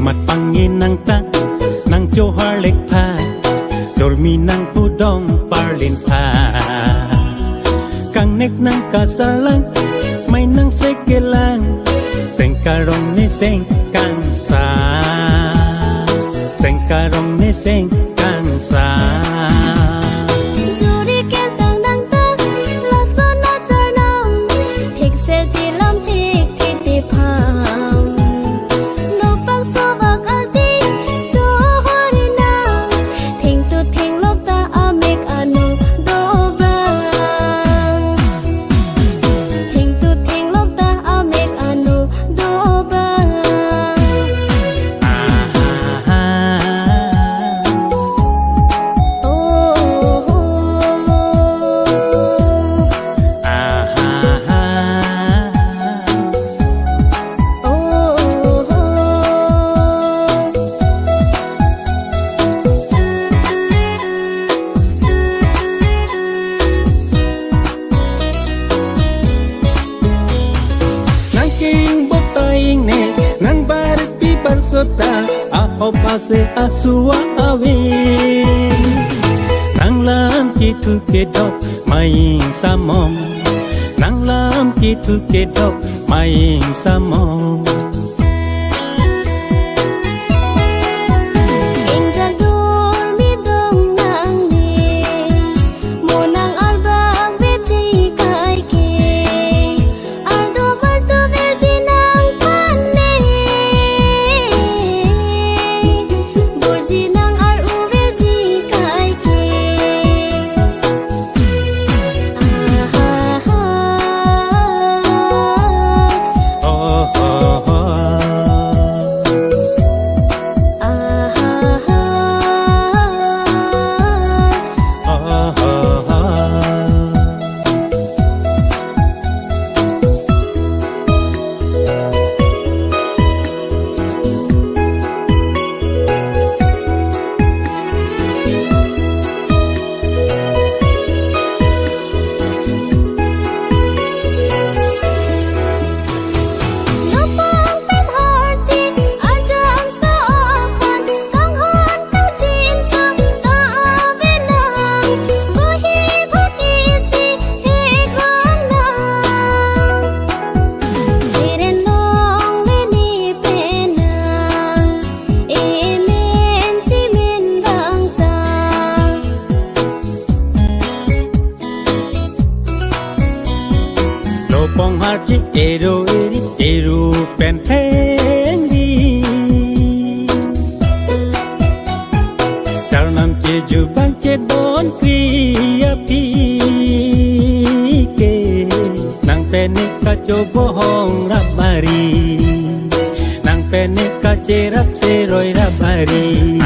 mặt pangin nang ta nang jo harlek pha dormi nang pudong parlin pha kang nek nang kasalang may nang sekelang sengkarong ne seng kang sa sengkarong ne seng kang sa Aho pase asua awin nang lam kitu kedok maing samong nang lam kitu kedok maing samong Pong hati ero eri ero pentendi Tarnam keju bangce don kriya pike Nang penek kaco bohong rabari Nang penek kacerap seroi rabari